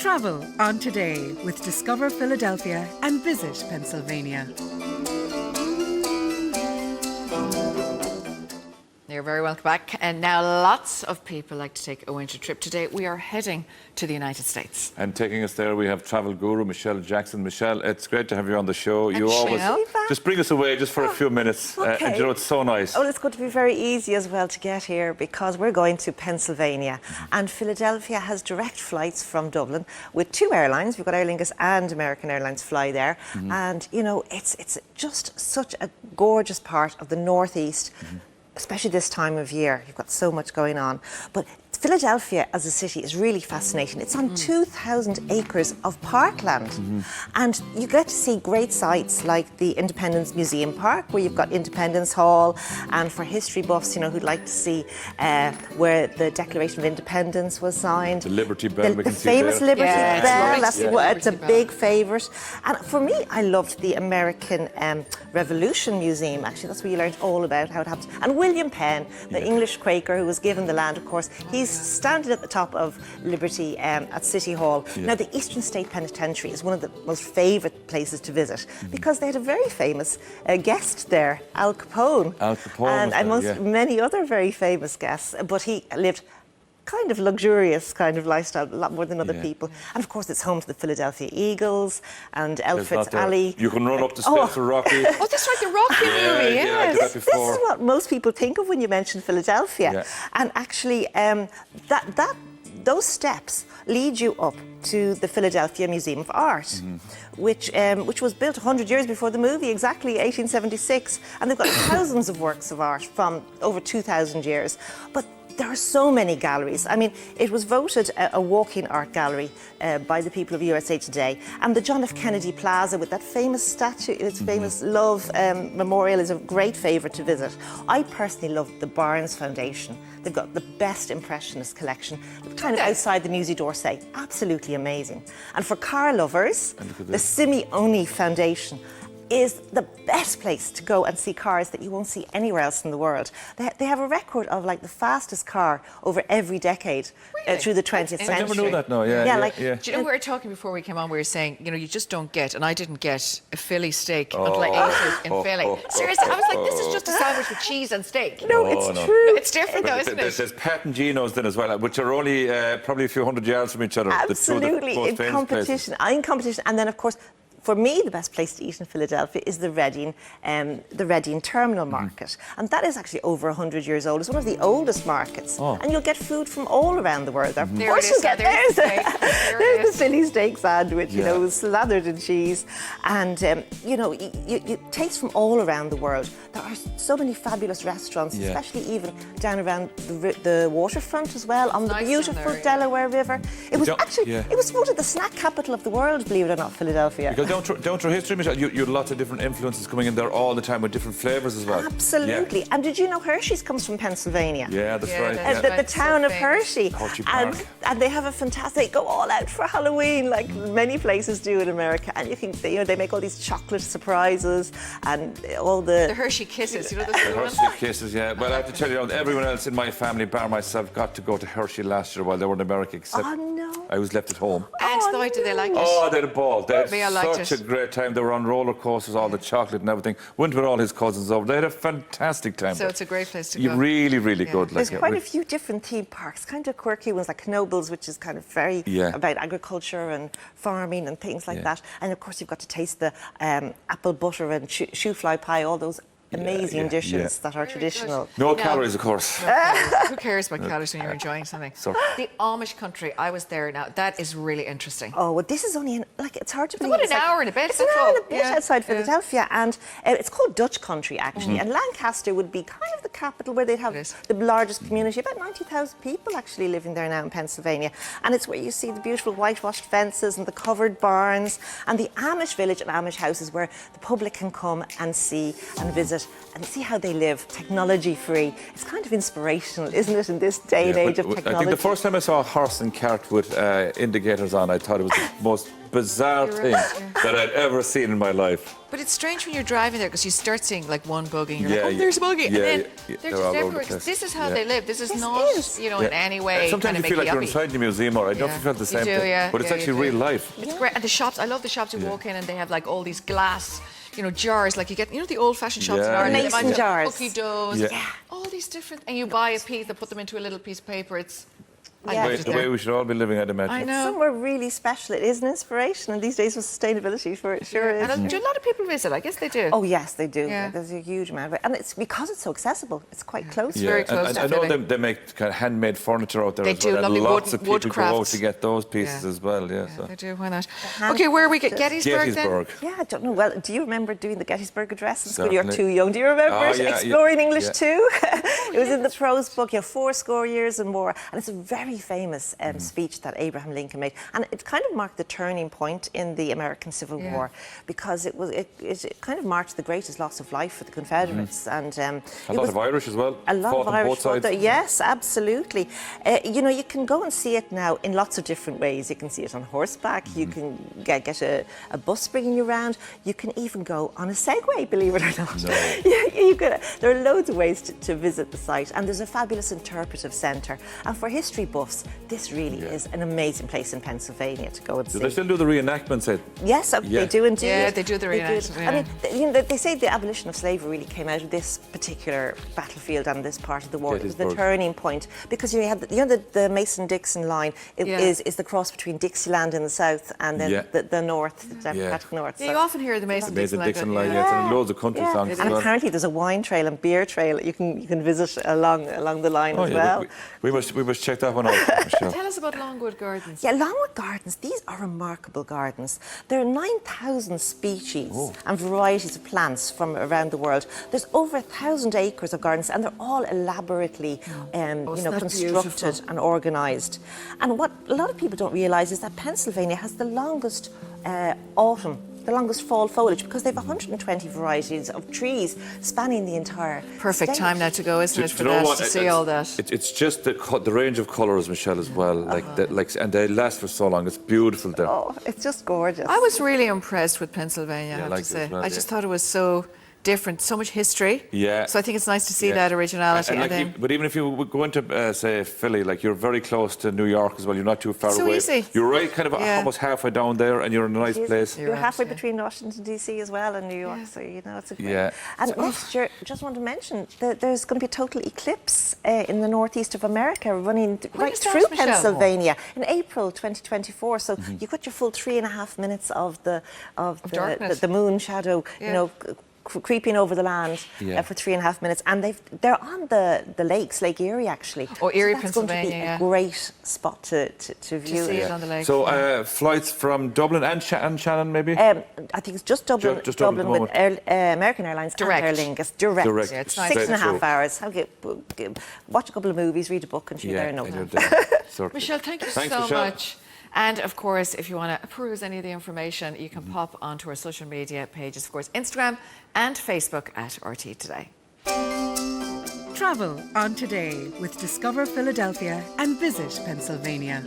Travel on Today with Discover Philadelphia and Visit Pennsylvania. You're very welcome back. And now lots of people like to take a winter trip. Today we are heading to the United States. And taking us there, we have travel guru Michelle Jackson. Michelle, it's great to have you on the show. You always just bring us away just for a few minutes. Okay. And you know, it's so nice. Oh, it's going to be very easy as well to get here because we're going to Pennsylvania. And Philadelphia has direct flights from Dublin with two airlines. We've got Aer Lingus and American Airlines fly there. And, you know, it's just such a gorgeous part of the Northeast. Especially this time of year, you've got so much going on. But Philadelphia as a city is really fascinating. It's on 2,000 acres of parkland. And you get to see great sites like the Independence Museum Park, where you've got Independence Hall, and for history buffs, you know, who'd like to see where the Declaration of Independence was signed. The Liberty Bell, we the can see famous there. Liberty Yeah, Bell, it's a big favourite. And for me, I loved the American Revolution Museum, actually. That's where you learned all about how it happened. And William Penn, the English Quaker who was given the land, of course, he's standing at the top of Liberty at City Hall. Now, the Eastern State Penitentiary is one of the most favourite places to visit because they had a very famous guest there, Al Capone. Al Capone. And many other very famous guests. But he lived kind of luxurious kind of lifestyle, a lot more than other people. And of course, it's home to the Philadelphia Eagles and Elfrid's Alley. You can run up the steps for Rocky. Oh, that's right, the Rocky movie, Yeah, I did that This before. is what most people think of when you mention Philadelphia. And actually, those steps lead you up to the Philadelphia Museum of Art, which was built 100 years before the movie, exactly 1876. And they've got thousands of works of art from over 2,000 years. But there are so many galleries. I mean, it was voted a walk-in art gallery by the people of USA Today. And the John F. Kennedy Plaza with that famous statue, its famous Love Memorial, is a great favourite to visit. I personally love the Barnes Foundation. They've got the best Impressionist collection, kind of outside the Musée d'Orsay. Absolutely amazing. And for car lovers, the Simeone Foundation is the best place to go and see cars that you won't see anywhere else in the world. They have a record of like the fastest car over every decade through the 20th century. I never knew that, no. Do you know, we were talking before we came on, we were saying, you know, you just don't get, and I didn't get a Philly steak until I ate it in Philly. Seriously, I was like, this is just a sandwich with cheese and steak. No, it's true. It's different though, isn't it? There's Pat and Gino's then as well, which are only probably a few hundred yards from each other. Absolutely, in competition. And then, of course, for me, the best place to eat in Philadelphia is the Reading Terminal Market. And that is actually over 100 years old. It's one of the oldest markets. And you'll get food from all around the world. Of course you'll get there's the Philly steak sandwich, you know, slathered in cheese. And, you know, you taste from all around the world. There are so many fabulous restaurants, especially even down around the waterfront as well, on the beautiful Delaware River. It was it was voted the snack capital of the world, believe it or not, Philadelphia. Because down through history, Michelle, you had lots of different influences coming in there all the time with different flavours as well. Absolutely. And did you know Hershey's comes from Pennsylvania? Yeah, that's right. The town of Hershey. Hershey Park. And they have a fantastic, they go all out for Halloween, like many places do in America. And you think, you know, they make all these chocolate surprises and all the Hershey Kisses, you know, the Hershey Kisses, yeah. Well, I have to tell you, everyone else in my family, bar myself, got to go to Hershey last year while they were in America, except I was left at home. And so did they like it? Oh, they had a ball. They had such a great time. They were on roller coasters, all the chocolate and everything. Went with all his cousins over. They had a fantastic time. So it's a great place to go. Really, really good. There's quite a few different theme parks, kind of quirky ones like Knoebels, which is kind of very about agriculture and farming and things like that. And of course, you've got to taste the apple butter and shoe fly pie, all those amazing dishes that are traditional. No calories, of course. Who cares about calories when you're enjoying something? The Amish country, I was there now. That is really interesting. Oh, well, this is only, it's hard to believe. It's about an hour and a bit. It's an hour and a bit outside Philadelphia. And it's called Dutch country, actually. And Lancaster would be kind of the capital where they'd have the largest community. About 90,000 people actually living there now in Pennsylvania. And it's where you see the beautiful whitewashed fences and the covered barns and the Amish village and Amish houses where the public can come and see and visit it and see how they live, technology-free. It's kind of inspirational, isn't it, in this day and age of technology? I think the first time I saw a horse and cart with indicators on, I thought it was the most bizarre thing that I'd ever seen in my life. But it's strange when you're driving there because you start seeing like one buggy and you're like, oh, there's a buggy. And then they're just everywhere. This is how they live. This is not, you know, in any way sometimes kind of you feel like you're inside the museum, or I don't feel the same thing. But it's actually real life. It's great. And the shops, I love the shops you walk in and they have like all these glass, you know, jars, like you get, you know, the old-fashioned shops in Ireland. Mason jars. Cookie doughs, all these different, and you buy a piece, they put them into a little piece of paper. It's the way we should all be living, I'd imagine. I know. Somewhere really special. It is an inspiration, and these days with sustainability, sure is. And do a lot of people visit? I guess they do. Oh yes, they do. Yeah. There's a huge amount of it, and it's because it's so accessible. It's quite close. It's very close. And I know they make kind of handmade furniture out there. They as well. do lovely lots of people woodcrafts. go out to get those pieces as well. Yeah, so. They do. Why not? Okay, where are we get Gettysburg then? Yeah, I don't know. Well, do you remember doing the Gettysburg Address in school? Certainly. You're too young. Do you remember it? Exploring English too. It was in the prose book. 4 years and more, and it's a very famous speech that Abraham Lincoln made, and it kind of marked the turning point in the American Civil War, because it kind of marked the greatest loss of life for the Confederates, and a lot of Irish as well. A lot of Irish fought there. Yes, absolutely. You know, you can go and see it now in lots of different ways. You can see it on horseback. You can get a bus bringing you around. You can even go on a Segway, believe it or not. No. There are loads of ways to visit the site, and there's a fabulous interpretive centre. And for history buffs, this really is an amazing place in Pennsylvania to go and see. Do they still do the reenactments? Yes, they do indeed. Yeah, they do the reenactments. I mean, you know, they say the abolition of slavery really came out of this particular battlefield and this part of the war. It was the turning point, because you had the Mason-Dixon line is the cross between Dixieland in the south and then the north, the Democratic North. You often hear the Mason-Dixon line. And loads of country songs. And apparently there's a wine trail and beer trail you can visit along the line as well. We must check that one out, Michelle. Tell us about Longwood Gardens. Yeah, Longwood Gardens, these are remarkable gardens. There are 9,000 species and varieties of plants from around the world. There's over 1,000 acres of gardens, and they're all elaborately constructed and organised. And what a lot of people don't realise is that Pennsylvania has the longest the longest fall foliage, because they have 120 varieties of trees spanning the entire Perfect state. time now to go, isn't it, for that, to see all that? It's just the range of colours, Michelle, as well. And they last for so long. It's beautiful there. Oh, it's just gorgeous. I was really impressed with Pennsylvania, I have to say. Well, I just thought it was so different, so much history. Yeah. So I think it's nice to see that originality. But even if you go into, say, Philly, like, you're very close to New York as well. You're not too far away. So easy. You're right, kind of almost halfway down there, and you're in a nice place. You're halfway between Washington D.C. as well and New York, so you know it's a great. And next year, just want to mention that there's going to be a total eclipse in the northeast of America, running right through Pennsylvania in April 2024. So you got your full 3.5 minutes of the moon shadow, you know, creeping over the land for 3.5 minutes, and they're on the lakes, Lake Erie actually. Oh, Erie, so that's Pennsylvania, going to be a great spot to view. To see it on the lake. So flights from Dublin and Shannon, maybe? I think it's just Dublin. Just Dublin with American Airlines direct. and Aer Lingus. Direct. Yeah, it's nice. 6.5 hours. Okay, watch a couple of movies, read a book, and you're there in no time. Michelle, thank you so much. And of course, if you want to peruse any of the information, you can pop onto our social media pages, of course, Instagram and Facebook at RTE Today. Travel on Today with Discover Philadelphia and Visit Pennsylvania.